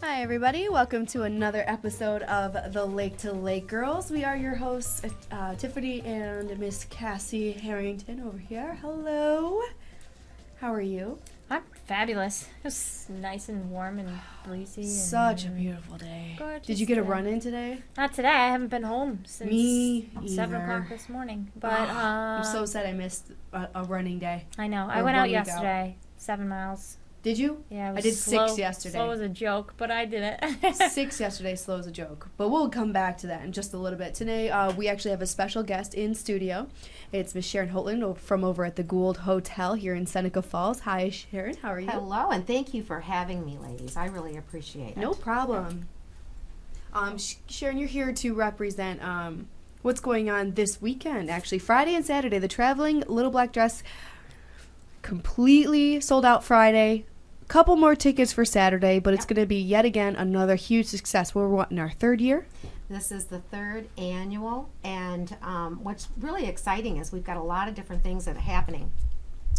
Hi everybody, welcome to another episode of the Lake to Lake Girls. We are your hosts, Tiffany and Miss Cassy Harrington over here. Hello. How are you? I'm fabulous. It was nice and warm and breezy. Such a beautiful day. Gorgeous. Did you get a run in today? Not today. I haven't been home since Me 7 either. o'clock this morning. But I'm so sad I missed a running day. I know. Or I went out 1 week yesterday. 7 miles. Did you? Yeah, it was I did slow, 6 yesterday. Slow as a joke, but I did it. 6 yesterday, slow as a joke. But we'll come back to that in just a little bit. Today, we actually have a special guest in studio. It's Miss Sharon Holtland from over at the Gould Hotel here in Seneca Falls. Hi, Sharon. How are you? Hello, and thank you for having me, ladies. I really appreciate it. No problem. Sharon, you're here to represent what's going on this weekend. Actually, Friday and Saturday, the Traveling Little Black Dress completely sold out Friday. Couple more tickets for Saturday, but it's going to be yet again another huge success. We're in our third year. This is the third annual, and what's really exciting is we've got a lot of different things that are happening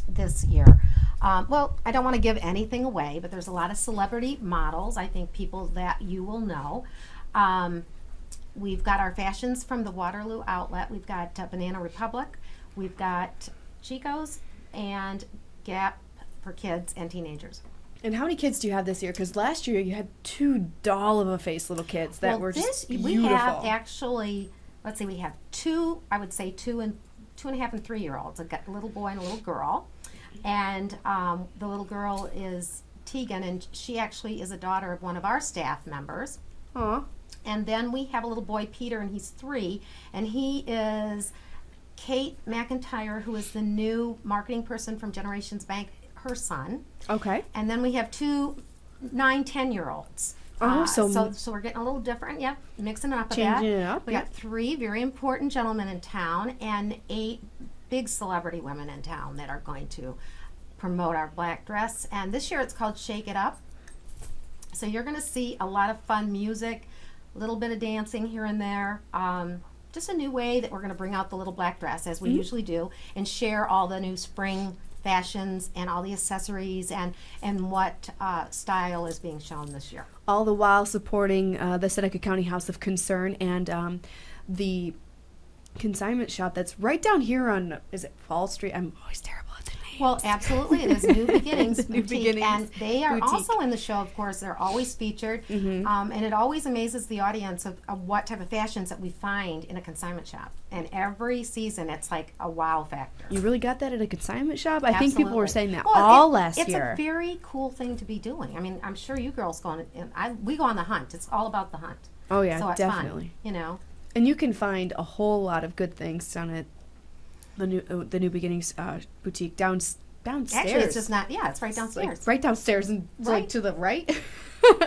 this year. Well, I don't want to give anything away, but there's a lot of celebrity models, I think people that you will know. We've got our fashions from the Waterloo outlet. We've got Banana Republic. We've got Chico's and Gap for kids and teenagers. And how many kids do you have this year? Because last year you had 2 doll-of-a-face little kids that were just beautiful. We have actually, let's see, we have 2, I would say 2 and 2.5 and 3-year-olds. I've got a little boy and a little girl. And the little girl is Tegan, and she actually is a daughter of one of our staff members. Aw. And then we have a little boy, Peter, and he's 3, and he is Kate McIntyre, who is the new marketing person from Generations Bank, her son. Okay. And then we have 2 9-10-year-olds. Oh, so we're getting a little different, yep, mixing it up a bit. changing it up. We got 3 very important gentlemen in town and 8 big celebrity women in town that are going to promote our black dress. And this year it's called Shake It Up. So you're going to see a lot of fun music, a little bit of dancing here and there. Just a new way that we're going to bring out the little black dress, as we usually do, and share all the new spring fashions and all the accessories and what style is being shown this year. All the while supporting the Seneca County House of Concern and the consignment shop that's right down here on, is it Fall Street? I'm always terrible at the names. Well, absolutely. It is New Beginnings New Boutique. Beginnings And they are Boutique. also in the show, of course. They're always featured. Mm-hmm. And it always amazes the audience of what type of fashions that we find in a consignment shop. And every season, it's like a wow factor. You really got that at a consignment shop? I Absolutely. think people were saying that last year. It's a very cool thing to be doing. I mean, I'm sure you girls go on, we go on the hunt. It's all about the hunt. Oh, yeah, so it's definitely. fun, you know. And you can find a whole lot of good things down at the New Beginnings Boutique downstairs. Actually, it's just not, it's right downstairs. Like right downstairs and Right. like to the right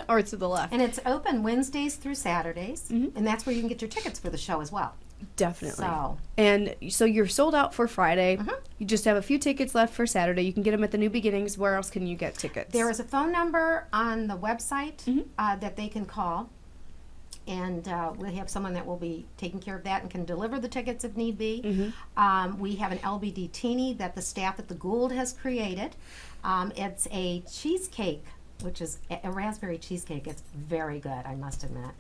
or to the left. And it's open Wednesdays through Saturdays, and that's where you can get your tickets for the show as well. Definitely. So. And so you're sold out for Friday. You just have a few tickets left for Saturday. You can get them at the New Beginnings. Where else can you get tickets? There is a phone number on the website that they can call, and we have someone that will be taking care of that and can deliver the tickets if need be. We have an LBD Teeny that the staff at the Gould has created. It's a cheesecake, which is a raspberry cheesecake. It's very good, I must admit.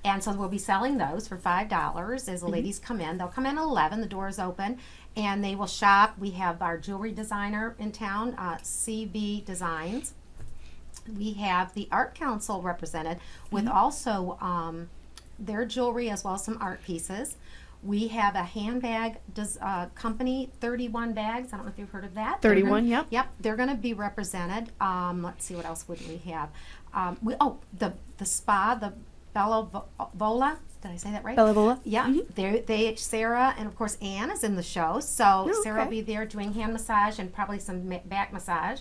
And so we'll be selling those for $5 as the ladies come in. They'll come in at 11, the doors open, and they will shop. We have our jewelry designer in town, CB Designs. We have the Art Council represented with also their jewelry as well as some art pieces. We have a handbag company, 31 Bags. I don't know if you've heard of that. 31, yep. Yep, they're going to be represented. Let's see, what else would we have? The spa, the Bella Vola. Did I say that right? Bella Vola. Yeah. They Sarah and of course Ann is in the show. So Sarah will be there doing hand massage and probably some back massage.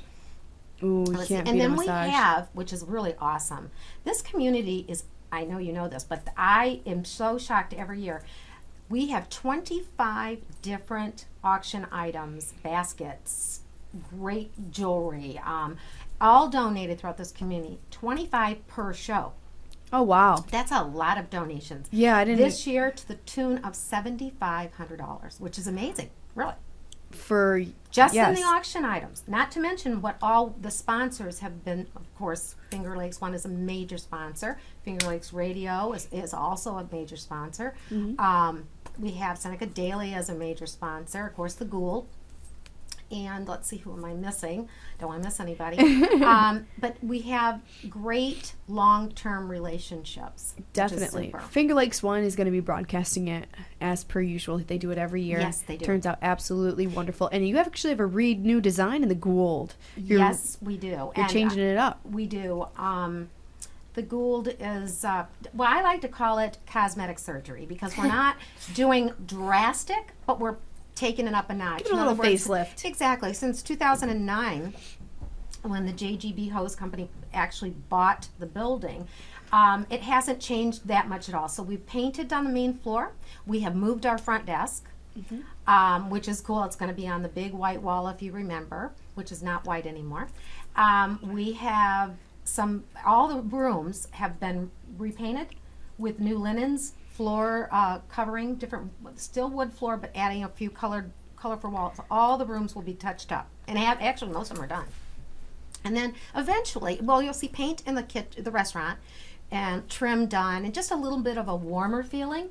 Ooh, you can't beat and then a we massage. have, which is really awesome. This community is, I know you know this, but I am so shocked every year. We have 25 different auction items, baskets, great jewelry, all donated throughout this community. 25 per show. Oh, wow. That's a lot of donations. Yeah, I didn't. This year to the tune of $7,500, which is amazing, really. For Just yes. in the auction items, not to mention what all the sponsors have been. Of course, Finger Lakes One is a major sponsor. Finger Lakes Radio is also a major sponsor. We have Seneca Daily as a major sponsor. Of course, the Gould. And let's see, who am I missing? Don't want to miss anybody. But we have great long-term relationships. Definitely. Super. Finger Lakes One is going to be broadcasting it as per usual. They do it every year. Yes, they do. Turns out absolutely wonderful. And you actually have a new design in the Gould. Yes, we do. You're changing it up. We do. The Gould is, well, I like to call it cosmetic surgery because we're not doing drastic, but we're taking it up a notch. Give it a little facelift. Exactly. Since 2009, when the JGB Hose Company actually bought the building, it hasn't changed that much at all. So we've painted on the main floor. We have moved our front desk, which is cool. It's going to be on the big white wall, if you remember, which is not white anymore. We have all the rooms have been repainted with new linens, floor covering, different, still wood floor, but adding a few colorful walls. All the rooms will be touched up, and actually most of them are done. And then eventually, well, you'll see paint in the restaurant, and trim done, and just a little bit of a warmer feeling.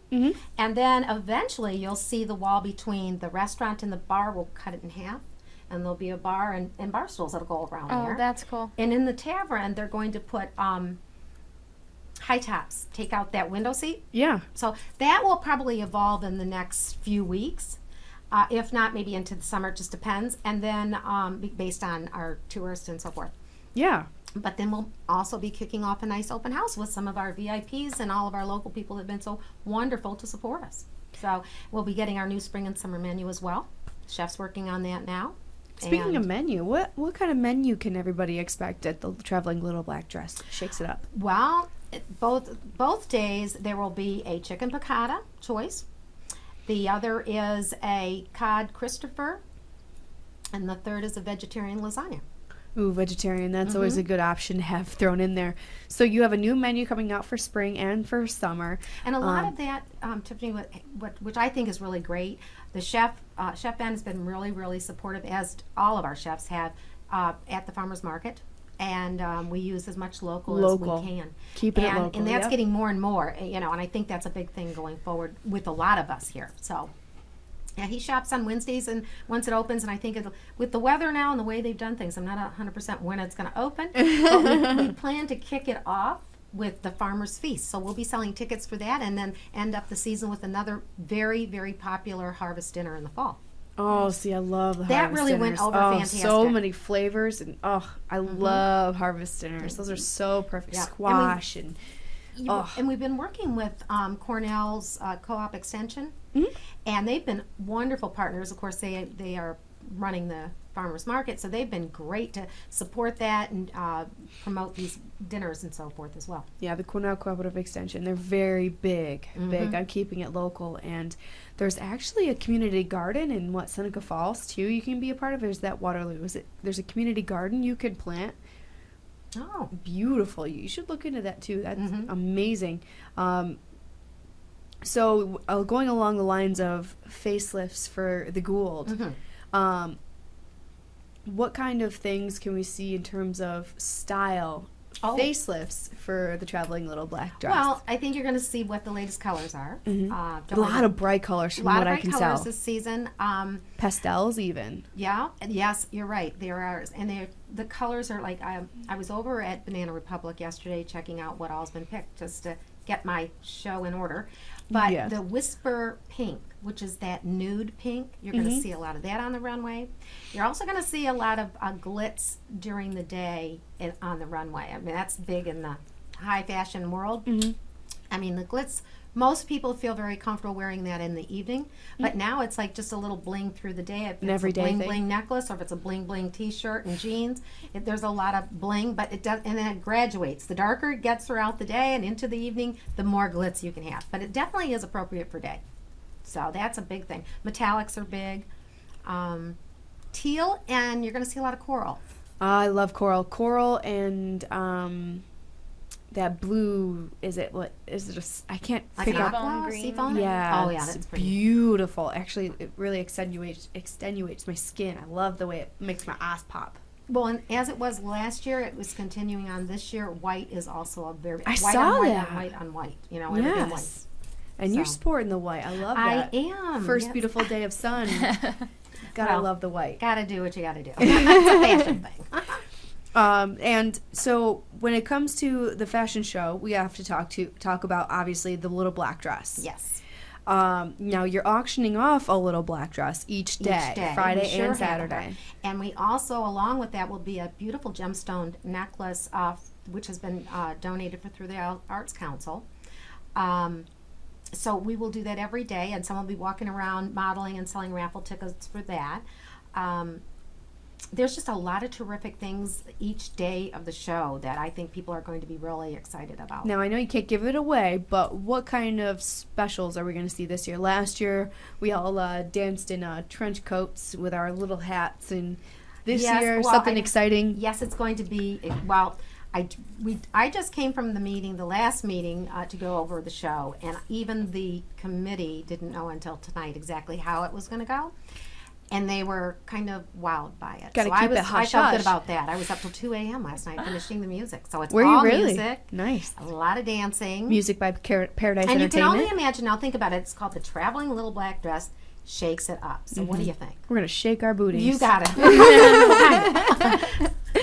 And then eventually, you'll see the wall between the restaurant and the bar. We'll cut it in half, and there'll be a bar and bar stools that'll go around there. Oh, that's cool. And in the tavern, they're going to put high tops, take out that window seat. Yeah. So that will probably evolve in the next few weeks. If not, maybe into the summer, it just depends. And then based on our tourists and so forth. Yeah. But then we'll also be kicking off a nice open house with some of our VIPs and all of our local people that have been so wonderful to support us. So we'll be getting our new spring and summer menu as well. Chef's working on that now. Speaking of menu, what kind of menu can everybody expect at the Traveling Little Black Dress? Shakes it up. Well, both days there will be a chicken piccata choice. The other is a cod Christopher, and the third is a vegetarian lasagna. Ooh, vegetarian. That's always a good option to have thrown in there. So you have a new menu coming out for spring and for summer. And a lot of that, Tiffany, which I think is really great, the Chef Ben has been really, really supportive, as all of our chefs have, at the farmer's market. And we use as much local as we can. Keeping it local. And that's getting more and more, and I think that's a big thing going forward with a lot of us here. So, yeah, he shops on Wednesdays, and once it opens, and I think with the weather now and the way they've done things, I'm not 100% when it's going to open, but we plan to kick it off with the Farmer's Feast. So we'll be selling tickets for that, and then end up the season with another very, very popular harvest dinner in the fall. Oh, see, I love the that harvest really dinners. went over fantastic. So many flavors, and I love harvest dinners. Those are so perfect. Yeah. Squash and And we've been working with Cornell's Co-op Extension, and they've been wonderful partners. Of course, they are running the farmers market, so they've been great to support that and promote these dinners and so forth as well. Yeah, the Cornell Cooperative Extension, they're very big on keeping it local. And there's actually a community garden in Seneca Falls too you can be a part of. There's that Waterloo. There's a community garden you could plant. Oh, beautiful. You should look into that too. That's amazing. So going along the lines of facelifts for the Gould, what kind of things can we see in terms of style facelifts for the Traveling Little Black Dress? Well, I think you're going to see what the latest colors are. A lot of bright colors from what I can tell. A lot of bright colors this season. Pastels even. Yeah. Yes, you're right. There are, and the colors are like, I was over at Banana Republic yesterday checking out what all's been picked just to get my show in order. But the Whisper Pink, which is that nude pink, you're going to see a lot of that on the runway. You're also going to see a lot of glitz during the day on the runway. I mean, that's big in the high fashion world. I mean, the glitz Most people feel very comfortable wearing that in the evening, but now it's like just a little bling through the day. If An it's everyday a bling thing. bling necklace, or if it's a bling bling T-shirt and jeans, there's a lot of bling, but it does, and then it graduates. The darker it gets throughout the day and into the evening, the more glitz you can have. But it definitely is appropriate for day. So that's a big thing. Metallics are big. Teal, and you're going to see a lot of coral. I love coral and that blue. Is it what is it? I can't Like pick an up. aqua, green. seafoam? Yeah, Oh, yeah, it's that's pretty. beautiful. Actually, it really extenuates my skin. I love the way it makes my eyes pop. Well, and as it was last year, it was continuing on this year. White is also a very I white saw on white that. on white on white. You know, everything white. Yes, and you're So. sporting the white. I love I that. am. First yes. beautiful day of sun. Gotta Well, love the white. Gotta do what you gotta do. It's a fashion thing. And so when it comes to the fashion show, we have to talk about obviously the little black dress. Yes. Now you're auctioning off a little black dress each day, Each day. Friday We sure and have Saturday. that. And we also, along with that, will be a beautiful gemstone necklace, which has been donated through the Arts Council. So we will do that every day, and someone will be walking around modeling and selling raffle tickets for that. There's just a lot of terrific things each day of the show that I think people are going to be really excited about. Now I know you can't give it away, but what kind of specials are we going to see this year? Last year we all danced in trench coats with our little hats, and this Yes, year well, something exciting. Yes, it's going to be, well, I just came from the last meeting, to go over the show, and even the committee didn't know until tonight exactly how it was going to go. And they were kind of wowed by it. Gotta so keep it I hush felt hush. good about that. I was up till 2 a.m. last night finishing the music. So it's Were all you really? music, Nice. a lot of dancing. Music by Paradise And you can Entertainment. only imagine, now think about it, it's called The Traveling Little Black Dress Shakes It Up. So what do you think? We're going to shake our booties. You got it.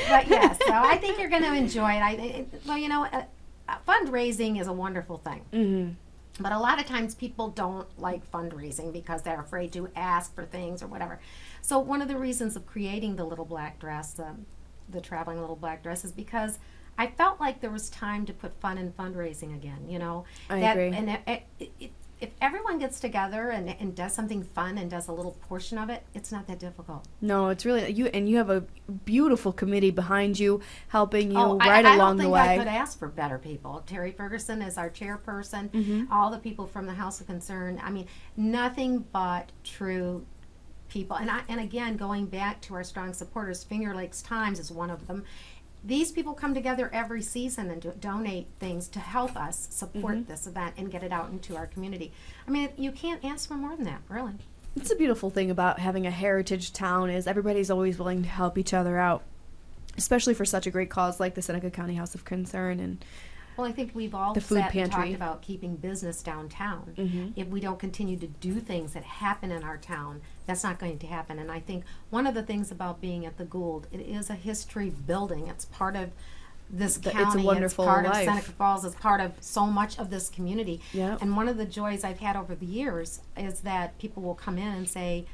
But yes, so I think you're going to enjoy it. Well, you know, fundraising is a wonderful thing. Mhm. But a lot of times people don't like fundraising because they're afraid to ask for things or whatever. So one of the reasons of creating the little black dress, the traveling little black dress, is because I felt like there was time to put fun in fundraising again. You know, I agree. And if everyone gets together and does something fun and does a little portion of it, it's not that difficult. No, it's really you have a beautiful committee behind you helping you I right don't along think the I way. could ask for better people. Terry Ferguson is our chairperson. Mm-hmm. All the people from the House of Concern. I mean, nothing but true people. And again, going back to our strong supporters, Finger Lakes Times is one of them. These people come together every season and donate things to help us support Mm-hmm. this event and get it out into our community. I mean, you can't ask for more than that, really. It's a beautiful thing about having a heritage town is everybody's always willing to help each other out, especially for such a great cause like the Seneca County House of Concern. And Well, I think we've all The food sat and pantry. talked about keeping business downtown. Mhm. If we don't continue to do things that happen in our town, that's not going to happen. And I think one of the things about being at the Gould, it is a history building. It's part of this It's a county. wonderful It's part life. of Seneca Falls. It's part of so much of this community. Yep. And one of the joys I've had over the years is that people will come in and say,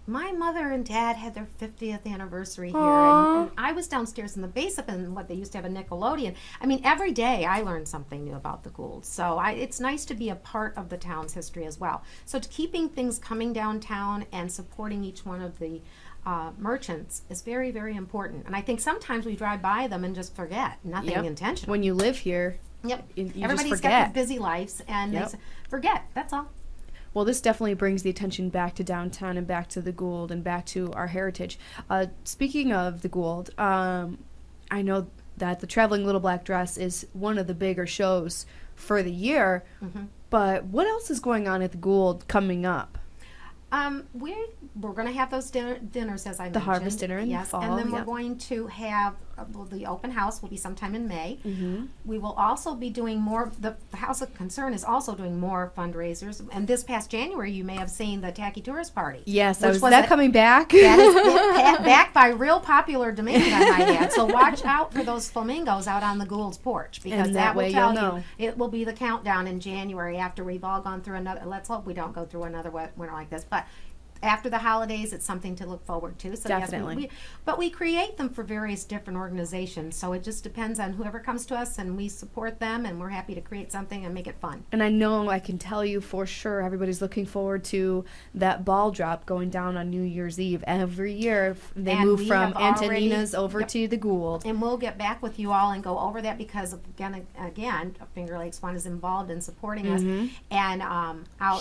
my mother and dad had their 50th anniversary here, Aw. and I was downstairs in the basement, and what they used to have a Nickelodeon. I mean, every day I learn something new about the Goulds. So it's nice to be a part of the town's history as well. So keeping things coming downtown and supporting each one of the merchants is very, very important. And I think sometimes we drive by them and just forget, nothing Yep. intentional. when you live here, Yep. you just Everybody's got forget. their busy lives, and Yep. they forget. That's all. Well, this definitely brings the attention back to downtown and back to the Gould and back to our heritage. Speaking of the Gould, I know that the Traveling Little Black Dress is one of the bigger shows for the year, Mm-hmm. but what else is going on at the Gould coming up? We're going to have those dinners, as I mentioned. The harvest dinner in the yes, fall, and then we're yep. going to have the open house will be sometime in May. Mm-hmm. We will also be doing more. The House of Concern is also doing more fundraisers. And this past January, you may have seen the Tacky Tourist Party. Yes, which was was that a- coming back? That is backed by real popular demand, I might add. So watch out for those flamingos out on the Gould's porch, because And that that will way tell you'll know. you it will be the countdown in January after we've all gone through another. Let's hope we don't go through another winter like this, but after the holidays, it's something to look forward to. So Definitely. Yes, but we create them for various different organizations. So it just depends on whoever comes to us, and we support them, and we're happy to create something and make it fun. And I know I can tell you for sure everybody's looking forward to that ball drop going down on New Year's Eve. Every year they And move we from have already- Antonina's over Yep. to the Gould. And we'll get back with you all and go over that because again, Finger Lakes One is involved in supporting us. And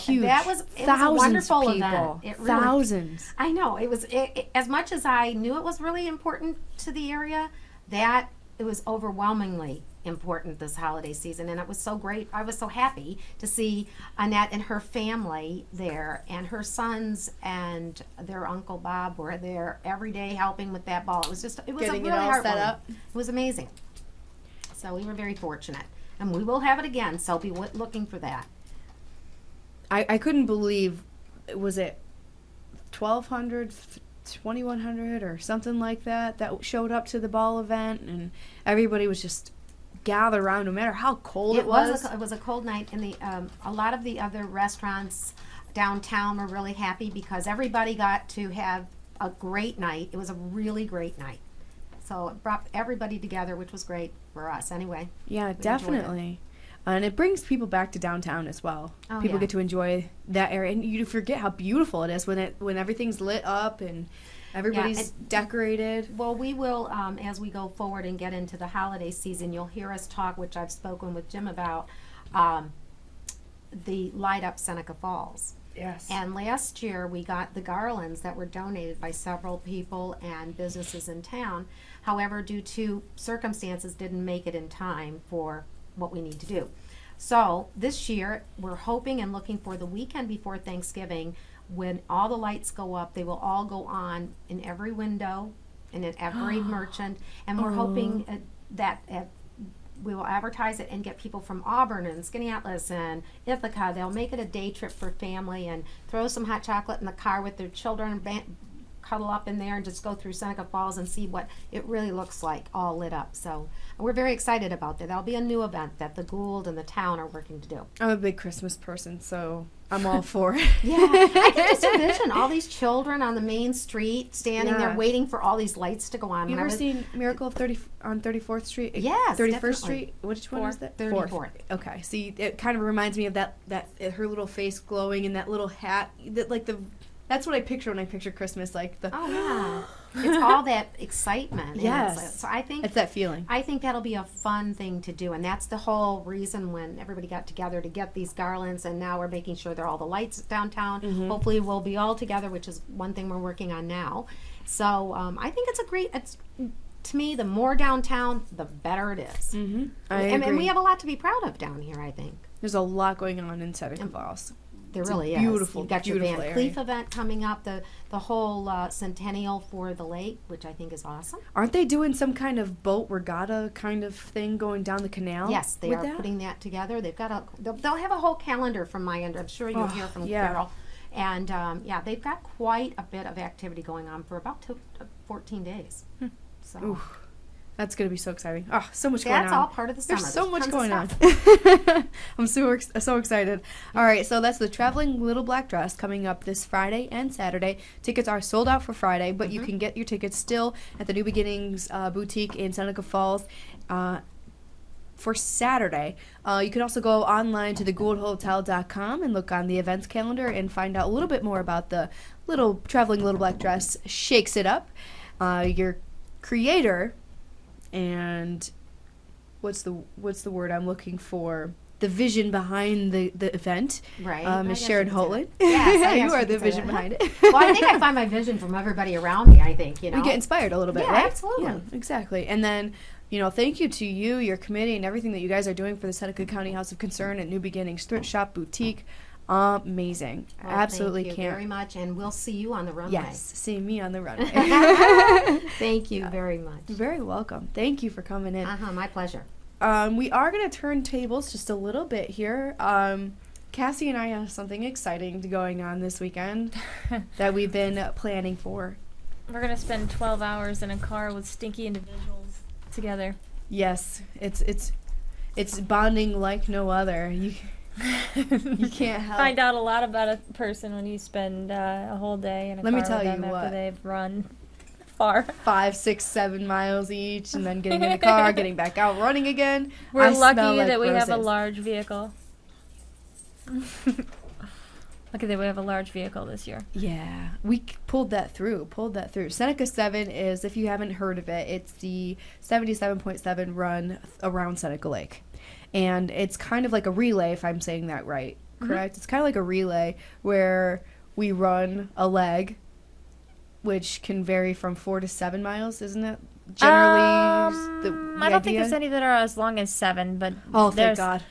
Huge. that was Thousands a wonderful of people. event. It really, Thousands. I know it was as much as I knew it was really important to the area. That it was overwhelmingly important this holiday season, and it was so great. I was so happy to see Annette and her family there, and her sons and their Uncle Bob were there every day helping with that ball. It was Getting a it really all set heartwarming. up. It was amazing. So we were very fortunate, and we will have it again. So be looking for that. I couldn't believe, was it 1,200, 2,100 or something like that showed up to the ball event, and everybody was just gathered around no matter how cold it was. It was a cold night, and a lot of the other restaurants downtown were really happy because everybody got to have a great night. It was a really great night. So it brought everybody together, which was great for us anyway. Yeah, enjoyed it. definitely. And it brings people back to downtown as well. Oh, People yeah. get to enjoy that area, and you forget how beautiful it is when everything's lit up and everybody's decorated. Well, we will, as we go forward and get into the holiday season, you'll hear us talk, which I've spoken with Jim about, the Light Up Seneca Falls. Yes. And last year we got the garlands that were donated by several people and businesses in town. However, due to circumstances, didn't make it in time for what we need to do. So this year we're hoping and looking for the weekend before Thanksgiving, when all the lights go up. They will all go on in every window and in every merchant, and we're hoping that we will advertise it and get people from Auburn and Skaneateles and Ithaca. They'll make it a day trip for family and throw some hot chocolate in the car with their children, cuddle up in there and just go through Seneca Falls and see what it really looks like all lit up. So we're very excited about that. That'll be a new event that the Gould and the town are working to do. I'm a big Christmas person, so I'm all for it. Yeah, I can just envision all these children on the main street standing there Yeah. waiting for all these lights to go on. You When I ever was- seen Miracle of 30 on 34th Street? Yes, 31st definitely. Street. Which one is that? 34th. Okay. See, it kind of reminds me of that her little face glowing and that little hat. That's what I picture when I picture Christmas, like the. Oh yeah, it's all that excitement. Yes. So I think It's that feeling. I think that'll be a fun thing to do, and that's the whole reason when everybody got together to get these garlands, and now we're making sure there are all the lights downtown. Mm-hmm. Hopefully we'll be all together, which is one thing we're working on now. So I think it's to me, the more downtown, the better it is. Mm-hmm. I And agree. we have a lot to be proud of down here, I think. There's a lot going on in Seneca Falls. There It's a really is. beautiful, You've got your beautiful Van area. Cleef event coming up, the whole centennial for the lake, which I think is awesome. Aren't they doing some kind of boat regatta kind of thing going down the canal? Yes, they with are that? putting that together. They'll have a whole calendar from my end. I'm sure you'll hear from Carol. And they've got quite a bit of activity going on for about 14 days. So Oof. That's going to be so exciting. Oh, so much going on. that's all part of the summer. There's so much tons of going on. stuff. I'm so excited. All right, so that's the Traveling Little Black Dress coming up this Friday and Saturday. Tickets are sold out for Friday, but you can get your tickets still at the New Beginnings Boutique in Seneca Falls. For Saturday, you can also go online to thegouldhotel.com and look on the events calendar and find out a little bit more about the Traveling Little Black Dress Shakes It Up. Your creator and what's the word I'm looking for? The vision behind the event, Right. I Is guess Sharon you could say Holtland. that. Yes, I You guess are you the could say vision that. behind it. Well, I think I find my vision from everybody around me, I think, We get inspired a little bit, Yeah, right? absolutely. Yeah, exactly. And then, thank you to you, your committee, and everything that you guys are doing for the Seneca County House of Concern and New Beginnings Thrift Shop Boutique. Amazing. Well, Absolutely thank you can't. very much, and we'll see you on the runway. Yes, see me on the runway. Thank you very much. You're very welcome. Thank you for coming in. My pleasure. We are going to turn tables just a little bit here. Cassie and I have something exciting going on this weekend that we've been planning for. We're going to spend 12 hours in a car with stinky individuals together. Yes, it's bonding like no other. You can't help. Find out a lot about a person when you spend a whole day in a Let me car tell with you them after what. they've run far. 5, 6, 7 miles each, and then getting in the car, getting back out, running again. We're I smell lucky like that we have a roses. large vehicle. Lucky that we have a large vehicle this year. Yeah, we pulled that through. Seneca7 is, if you haven't heard of it, it's the 77.7 run around Seneca Lake. And it's kind of like a relay, if I'm saying that right, correct? It's kind of like a relay where we run a leg, which can vary from 4 to 7 miles, isn't it? Generally, the I don't think idea? there's any that are as long as 7, but Oh, thank there's, God.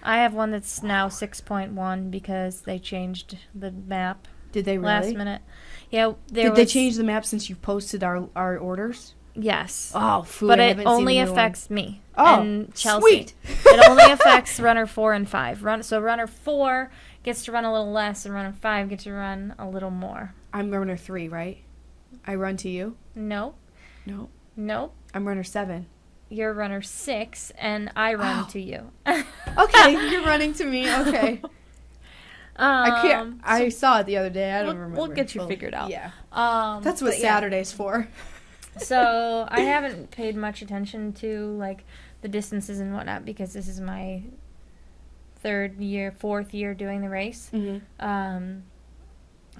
I have one that's now 6.1 because they changed the map Did they really? last minute. Yeah, Did they change the map since you posted our orders? Yes. Oh, food. But I it haven't seen only the new one. affects me Oh, and Chelsea. sweet. It only affects runner 4 and 5. So runner 4 gets to run a little less, and runner 5 gets to run a little more. I'm runner 3, right? I run to you? Nope. No. Nope. I'm runner 7. You're runner 6, and I run to you. Okay, you're running to me. Okay. I can't. I saw it the other day. I don't remember. We'll get you figured out. Yeah. But That's what yeah. Saturday's for. So I haven't paid much attention to like the distances and whatnot because this is my 4th year doing the race. Mm-hmm.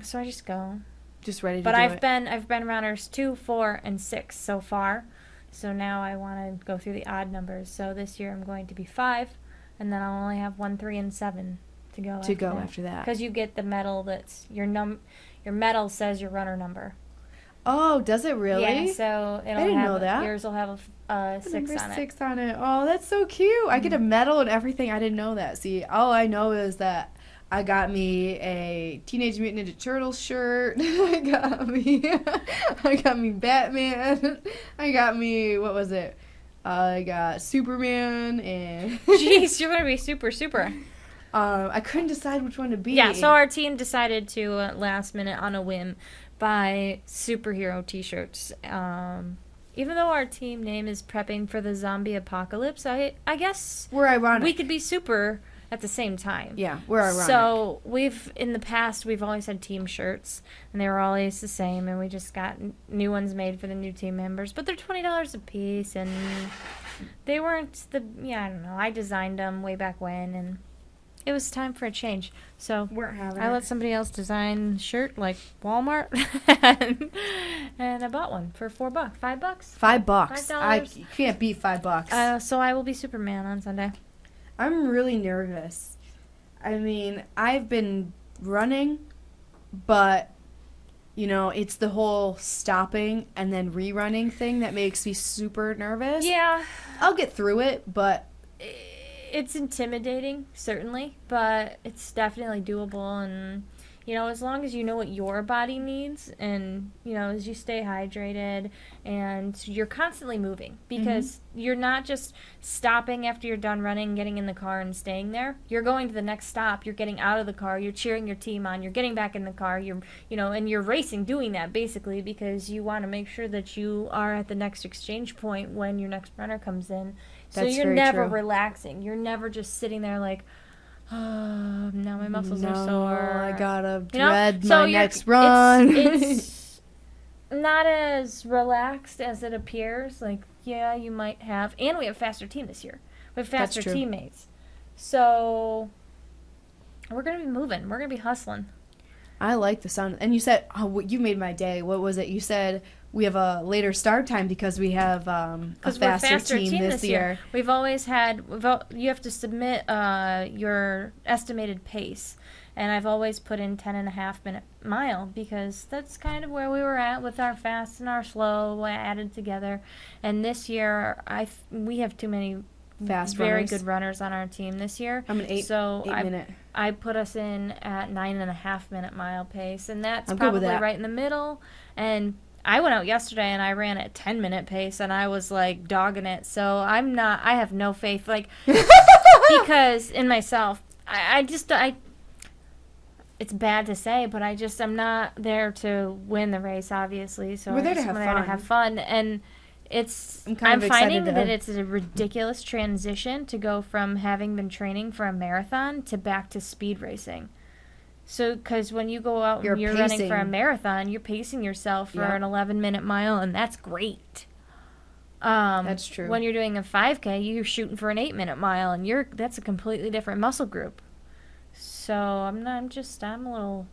So I just go. Just ready to But do I've it. been runners 2, 4, and 6 so far. So now I want to go through the odd numbers. So this year I'm going to be 5, and then I'll only have 1, 3, and 7 to go. After that. Because you get the medal that's your medal says your runner number. Oh, does it really? Yeah. So it'll didn't have know that. Yours will have a 6 Number on it. 6 on it. Oh, that's so cute. I get a medal and everything. I didn't know that. See, all I know is that I got me a Teenage Mutant Ninja Turtles shirt. I got me Batman. I got me, what was it? I got Superman and Jeez, you're gonna be super. I couldn't decide which one to be. Yeah. So our team decided to last minute on a whim buy superhero T-shirts. Even though our team name is prepping for the zombie apocalypse, I guess We're ironic. we could be super at the same time. Yeah, we're ironic. So in the past, we've always had team shirts, and they were always the same, and we just got new ones made for the new team members, but they're $20 a piece, and they weren't I don't know, I designed them way back when, and it was time for a change. So weren't having I it. let somebody else design a shirt, like Walmart, and I bought one for $4, $5. $5. $5. You can't beat $5. So I will be Superman on Sunday. I'm really nervous. I mean, I've been running, but, it's the whole stopping and then rerunning thing that makes me super nervous. Yeah. I'll get through it, but It's intimidating, certainly, but it's definitely doable, and, as long as you know what your body needs, and, as you stay hydrated, and you're constantly moving, because you're not just stopping after you're done running, getting in the car and staying there. You're going to the next stop, you're getting out of the car, you're cheering your team on, you're getting back in the car, and you're racing doing that, basically, because you want to make sure that you are at the next exchange point when your next runner comes in. So That's you're very never true. relaxing. You're never just sitting there like, oh, now my muscles are sore. I gotta You know? dread So my you're- next run. It's not as relaxed as it appears. Like, yeah, you might have. And we have a faster team this year. We have That's faster true. teammates. So we're going to be moving. We're going to be hustling. I like the sound. And you said, you made my day. What was it? You said we have a later start time because we have a faster team this year. We've always had, you have to submit your estimated pace. And I've always put in 10.5 minute mile because that's kind of where we were at with our fast and our slow added together. And this year, we have too many very runners. good runners on our team this year. I'm an 8 minute. I put us in at 9.5 minute mile pace, and that's I'm good with probably that. right in the middle. And I went out yesterday and I ran at 10 minute pace, and I was like dogging it. So I have no faith, like, because in myself, it's bad to say, but I'm not there to win the race, obviously. So We're there I to just have went there to fun. have fun. And I'm finding that it's a ridiculous transition to go from having been training for a marathon to back to speed racing. So, because when you go out and you're running for a marathon, you're pacing yourself for an 11-minute mile, and that's great. That's true. When you're doing a 5K, you're shooting for an 8-minute mile, and that's a completely different muscle group. So I'm a little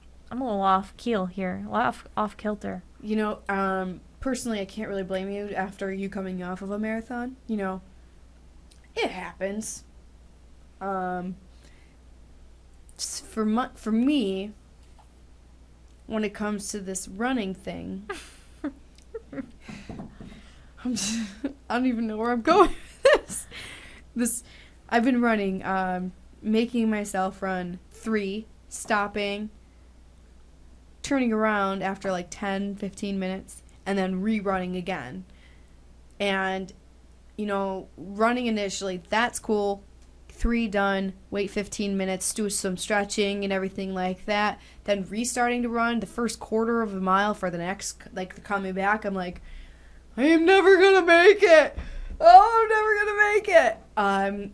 off keel here, off kilter. You know, personally, I can't really blame you after you coming off of a marathon. You know, it happens. For me, when it comes to this running thing, I don't even know where I'm going with this. I've been running, making myself run 3, stopping, turning around after like 10, 15 minutes, and then rerunning again. And, you know, running initially, that's cool. 3 done, wait 15 minutes, do some stretching and everything like that. Then restarting to run the first quarter of a mile for the next, like, the coming back. I'm like, I am never going to make it. Oh, I'm never going to make it.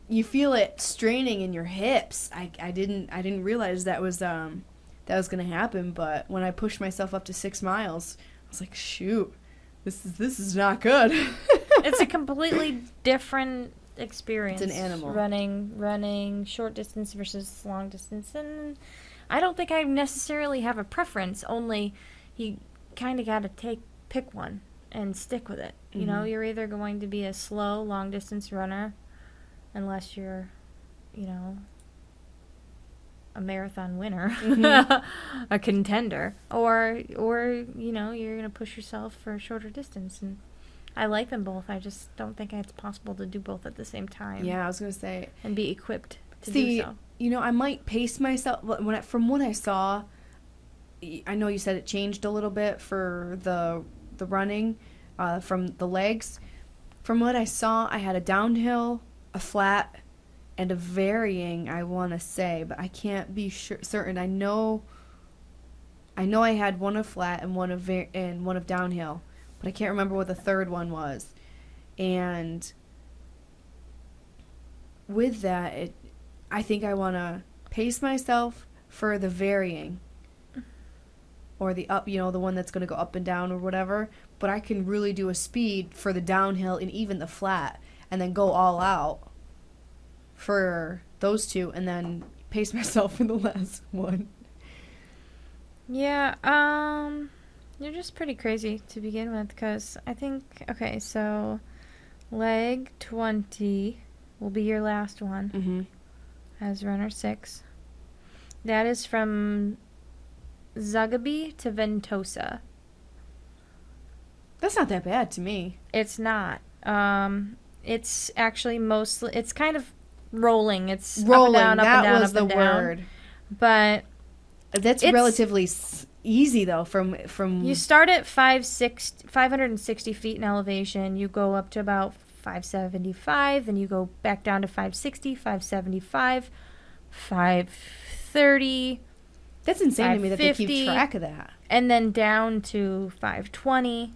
You feel it straining in your hips. I didn't realize that was going to happen. But when I pushed myself up to 6 miles, I was like, shoot, this is not good. It's a completely different experience. It's an animal. Running short distance versus long distance, and I don't think I necessarily have a preference. Only you kind of got to pick one and stick with it. You know, you're either going to be a slow long distance runner, unless you're, you know, a marathon winner, a contender, or you know, you're gonna push yourself for a shorter distance. And I like them both. I just don't think it's possible to do both at the same time. Yeah, I was going to say. And be equipped to do so. You know, I might pace myself. From what I saw, I know you said it changed a little bit for the running from the legs. From what I saw, I had a downhill, a flat, and a varying, I want to say. But I can't be certain. I know I had one of flat and one of downhill. But I can't remember what the third one was. And with that, I think I want to pace myself for the varying. Or the up, you know, the one that's going to go up and down or whatever. But I can really do a speed for the downhill and even the flat. And then go all out for those 2. And then pace myself for the last one. Yeah, you're just pretty crazy to begin with, because I think, okay, so leg 20 will be your last one as runner 6. That is from Zagaby to Ventosa. That's not that bad to me. It's not. It's actually mostly, it's kind of rolling. It's rolling. Up and down, up and down, that was up the and down. word. But that's relatively easy though. From you start at 560 feet in elevation. You go up to about 575, then you go back down to 560, 575, 530. That's insane to me that they keep track of that. And then down to 520.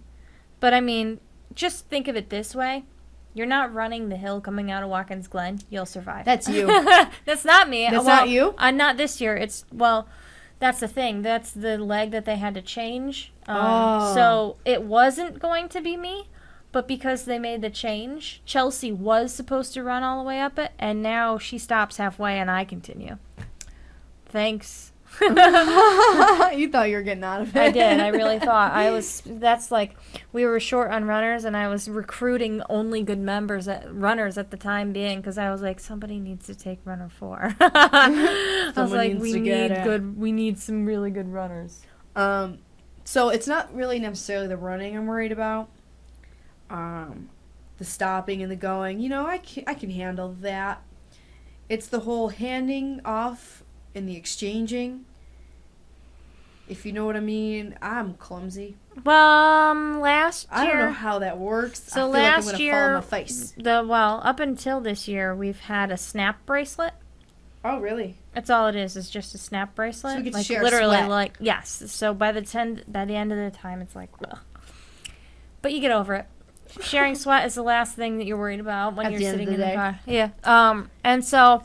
But I mean, just think of it this way. You're not running the hill coming out of Watkins Glen. You'll survive. That's you. That's not me. That's not you? Not this year. That's the thing. That's the leg that they had to change. So it wasn't going to be me, but because they made the change, Chelsea was supposed to run all the way up it, and now she stops halfway and I continue. Thanks. You thought you were getting out of it. I did. I really thought. That's like, we were short on runners, and I was recruiting only good runners at the time being, because I was like, somebody needs to take runner 4. I was like, we need some really good runners. So it's not really necessarily the running I'm worried about. The stopping and the going, you know, I can handle that. It's the whole handing off and the exchanging. If you know what I mean, I'm clumsy. Last year, I don't know how that works. So I feel last like I'm gonna year, fall on my face. Up until this year, we've had a snap bracelet. Oh, really? That's all it is. It's just a snap bracelet. So we get to like share literally, sweat. like yes. So by the end of the time, it's like, ugh. But you get over it. sharing sweat is the last thing that you're worried about when At you're the end of sitting the in the day. car. Yeah. And so,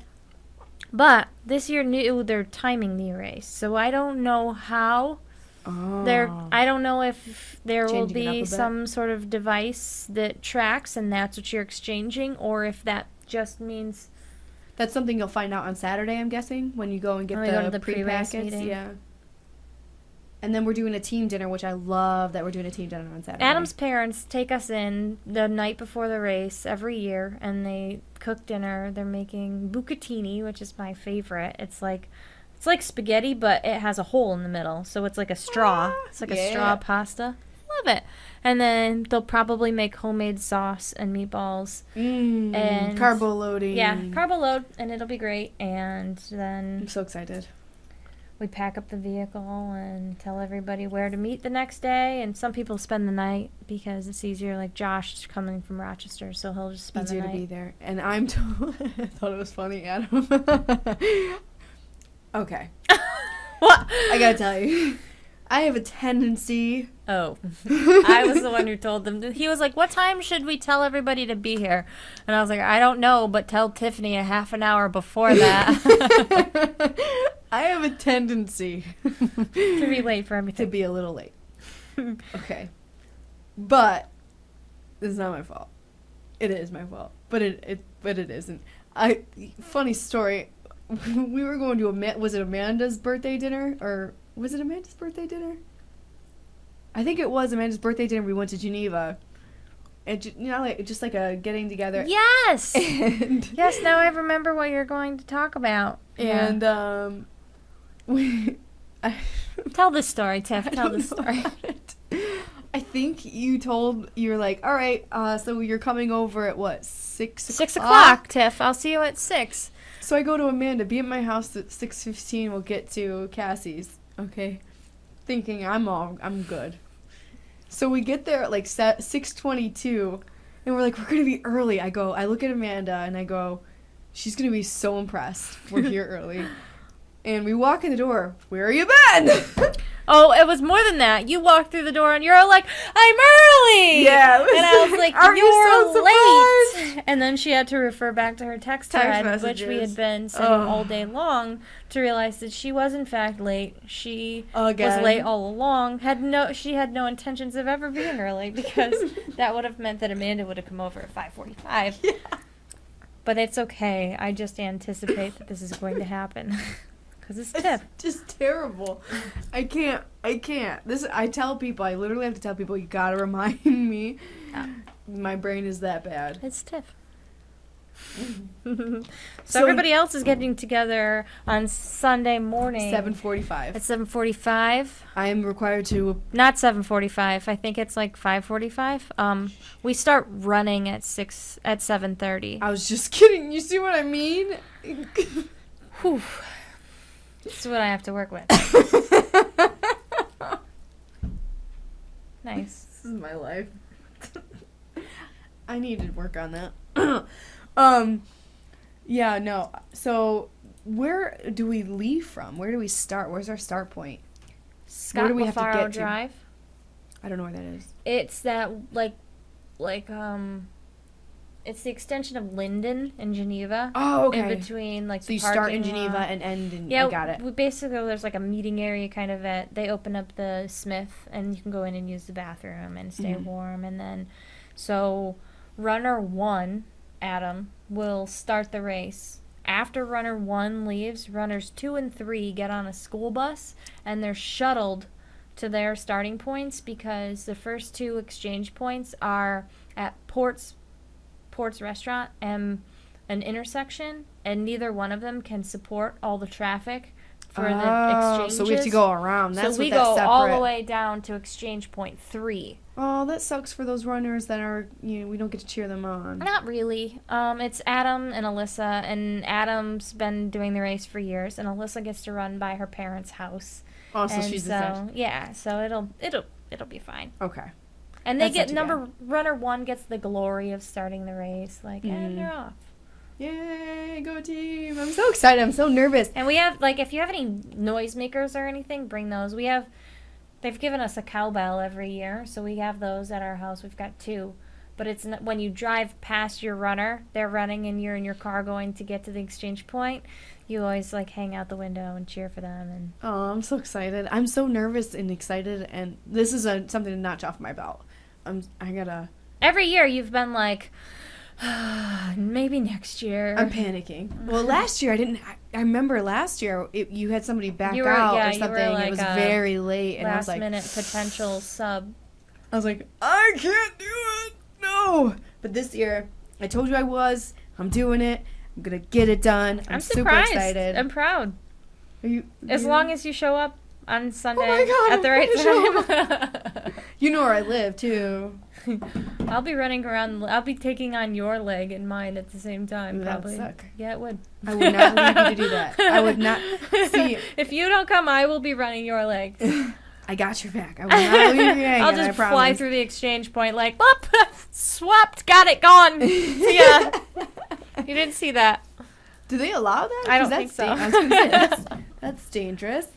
but this year they're timing the race, so I don't know how. I don't know if there will Changing it up a be bit. some sort of device that tracks and that's what you're exchanging, or if that just means That's something you'll find out on Saturday, I'm guessing, when you go and get When we go to the the pre-race pre-packets. meeting. Yeah. And then we're doing a team dinner, which I love that we're doing a team dinner on Saturday. Adam's parents take us in the night before the race every year, and they cook dinner. They're making bucatini, which is my favorite. It's like spaghetti, but it has a hole in the middle, so it's like a straw. It's like a straw pasta. Love it. And then they'll probably make homemade sauce and meatballs. And carbo loading. Yeah, carbo load, and it'll be great. And then I'm so excited. we pack up the vehicle and tell everybody where to meet the next day. And some people spend the night because it's easier. Like Josh is coming from Rochester, so he'll just spend Easier the to night. be there. And I thought it was funny, Adam. Okay. What? I gotta tell you. I have a tendency. Oh. I was the one who told them. He was like, what time should we tell everybody to be here? And I was like, I don't know, but tell Tiffany a half an hour before that. I have a tendency To be late for to everything. be a little late. Okay. But this is not my fault. It is my fault. But it isn't. Funny story. We were going to was it Amanda's birthday dinner, or was it Amanda's birthday dinner? I think it was Amanda's birthday dinner. We went to Geneva, and just like a getting together. Yes! And Yes, now I remember what you're going to talk about. and Tell the story, Tiff. I Tell don't the know story. about it. I think you're like, all right, so you're coming over at what, 6 6 o'clock, Tiff. I'll see you at 6. So I go to Amanda, be at my house at 6:15. We'll get to Cassie's, okay? Thinking I'm good. So we get there at like 6:22, and we're like, we're gonna be early. I look at Amanda and I go, she's gonna be so impressed. We're here early. And we walk in the door. Where you been? Oh, it was more than that. You walked through the door and you're all like, I'm early! Yeah. And I was like, Are you you're so late! And then she had to refer back to her text thread, which we messages. had been sending all day long, to realize that she was in fact late. She was Again. late all along. She had no intentions of ever being early, because that would have meant that Amanda would have come over at 5:45. Yeah. But it's okay. I just anticipate that this is going to happen. Because it's Tiff. Just terrible. I can't. I tell people, I literally have to tell people, you gotta remind me. My brain is that bad. It's Tiff. So everybody else is getting together on Sunday morning. 7:45. At 7:45. I am required to. Not 7:45. I think it's like 5:45. We start running at 7:30. I was just kidding. You see what I mean? Whew. This is what I have to work with. Nice. This is my life. I need to work on that. Yeah, no. So, where do we leave from? Where do we start? Where's our start point? Scott Where do we have to LaFaro get to? Drive. I don't know where that is. It's that it's the extension of Linden in Geneva. Oh, okay. In between like So the you start in parking Geneva lot. and end in. Yeah, I got it. We basically, there's like a meeting area kind of they open up the Smith and you can go in and use the bathroom and stay warm. And then, so runner 1, Adam, will start the race. After runner 1 leaves, runners 2 and 3 get on a school bus and they're shuttled to their starting points, because the first 2 exchange points are at Port's restaurant and an intersection, and neither one of them can support all the traffic for the exchanges. So we have to go around. That's so we what that's go separate. all the way down to exchange point 3. Oh, that sucks for those runners that are, we don't get to cheer them on. Not really. It's Adam and Alyssa, and Adam's been doing the race for years, and Alyssa gets to run by her parents' house. Oh, so and she's so yeah, so it'll be fine. Okay. And they That's not get too runner 1 gets the glory of starting the race, and they're off. Yay, go team. I'm so excited. I'm so nervous. And we have, like, if you have any noisemakers or anything, bring those. They've given us a cowbell every year, so we have those at our house. We've got 2. But it's not, when you drive past your runner, they're running and you're in your car going to get to the exchange point, you always like hang out the window and cheer for them. And Oh, I'm so excited. I'm so nervous and excited, and this is something to notch off my belt. I gotta... every year you've been like, maybe next year. I'm panicking. Well, last year I remember last year you had somebody back out or something. Like it was very late, and I was like, last minute potential sub. I was like, I can't do it. No. But this year, I told you I was. I'm doing it. I'm gonna get it done. I'm super surprised. excited. I'm proud. Are you? As long as you show up on Sunday God, at the right time. You know where I live too. I'll be running around. I'll be taking on your leg and mine at the same time. That Probably. would suck. Yeah, it would. I would not leave you to do that. I would not. See, if you don't come, I will be running your leg. I got your back. I will not leave you hanging. I'll just I promise. fly through the exchange point like, whoop, swapped, got it, gone. See ya. You didn't see that. Do they allow that? I don't think so. I was gonna say, that's dangerous.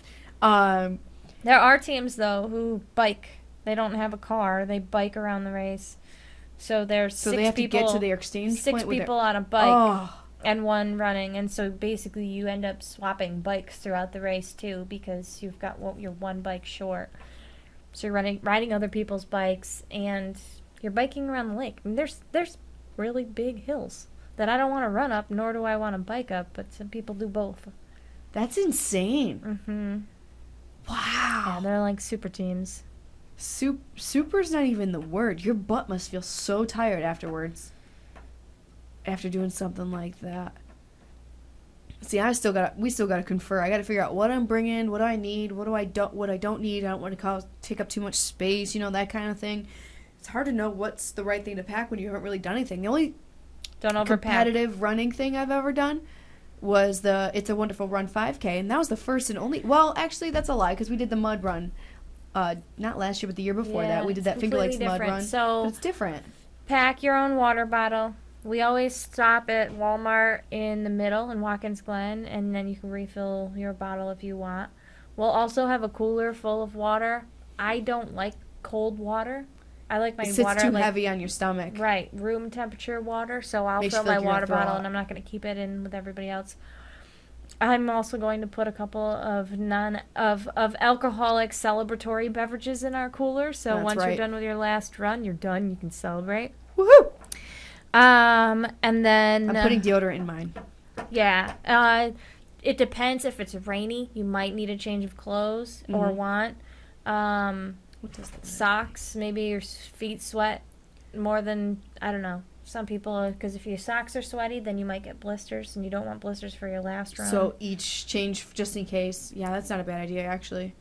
There are teams though who bike. They don't have a car. They bike around the race. So there's So 6 they have people, to get to the exchange six point with people on a bike Oh, and one running, and so basically you end up swapping bikes throughout the race too because you've got your one bike short. So you're riding other people's bikes and you're biking around the lake. I mean, there's really big hills that I don't want to run up, nor do I want to bike up, but some people do both. that's insane. Mm-hmm. Wow. Yeah, they're like super teams. Super's not even the word. Your butt must feel so tired afterwards. After doing something like that. See, we still gotta confer. I gotta figure out what I'm bringing, what I need, what I don't need. I don't want to take up too much space, that kind of thing. It's hard to know what's the right thing to pack when you haven't really done anything. The only Don't overpack. competitive running thing I've ever done was the It's a Wonderful Run 5K, and that was the first and only. Well, actually, that's a lie because we did the mud run. Not last year, but the year before that. We did that Finger Lakes mud run. So but it's different. pack your own water bottle. We always stop at Walmart in the middle in Watkins Glen, and then you can refill your bottle if you want. We'll also have a cooler full of water. I don't like cold water. I like my It sits water too like heavy on your stomach. right, room temperature water. So I'll Makes you fill feel my like you're gonna water throw bottle, up. and I'm not going to keep it in with everybody else. I'm also going to put a couple of alcoholic celebratory beverages in our cooler. So That's once right. you're done with your last run, you're done. You can celebrate. Woohoo! And then I'm putting deodorant in mine. yeah. It depends if it's rainy. You might need a change of clothes or want What does that socks. Maybe your feet sweat more than I don't know. Some people, because if your socks are sweaty, then you might get blisters, and you don't want blisters for your last run. So each change just in case. Yeah, that's not a bad idea, actually.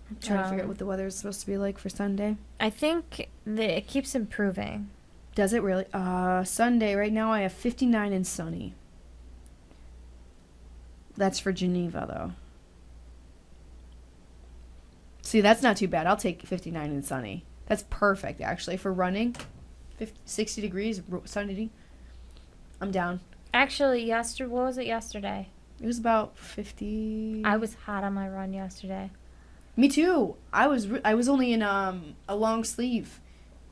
I'm trying to figure out what the weather is supposed to be like for Sunday. I think that it keeps improving. Does it really? Sunday, right now I have 59 and sunny. That's for Geneva, though. See, that's not too bad. I'll take 59 and sunny. That's perfect, actually, for running. 60 degrees, sunny. I'm down. Actually, what was it yesterday? It was about 50. I was hot on my run yesterday. Me too. I was only in a long sleeve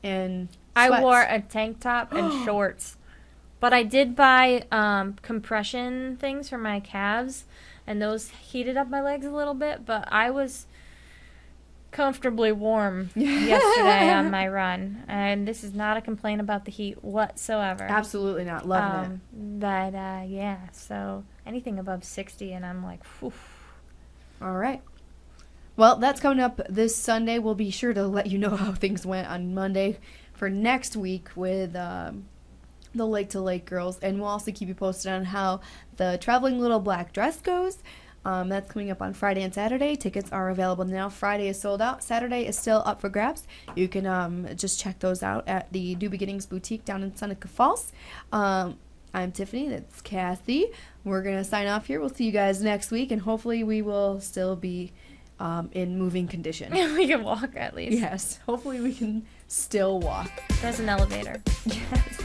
and I sweats. wore a tank top and shorts. But I did buy compression things for my calves, and those heated up my legs a little bit, but I was comfortably warm yesterday on my run. And this is not a complaint about the heat whatsoever. Absolutely not. Loving it. But, yeah, so anything above 60, and I'm like, whew. All right. Well, that's coming up this Sunday. We'll be sure to let you know how things went on Monday for next week with the Lake to Lake girls. And we'll also keep you posted on how the Traveling Little Black Dress goes. That's coming up on Friday and Saturday. Tickets are available now. Friday is sold out. Saturday is still up for grabs. You can just check those out at the New Beginnings Boutique down in Seneca Falls. I'm Tiffany. That's Kathy. We're going to sign off here. We'll see you guys next week, and hopefully we will still be in moving condition. We can walk at least. Yes. Hopefully we can still walk. There's an elevator. Yes.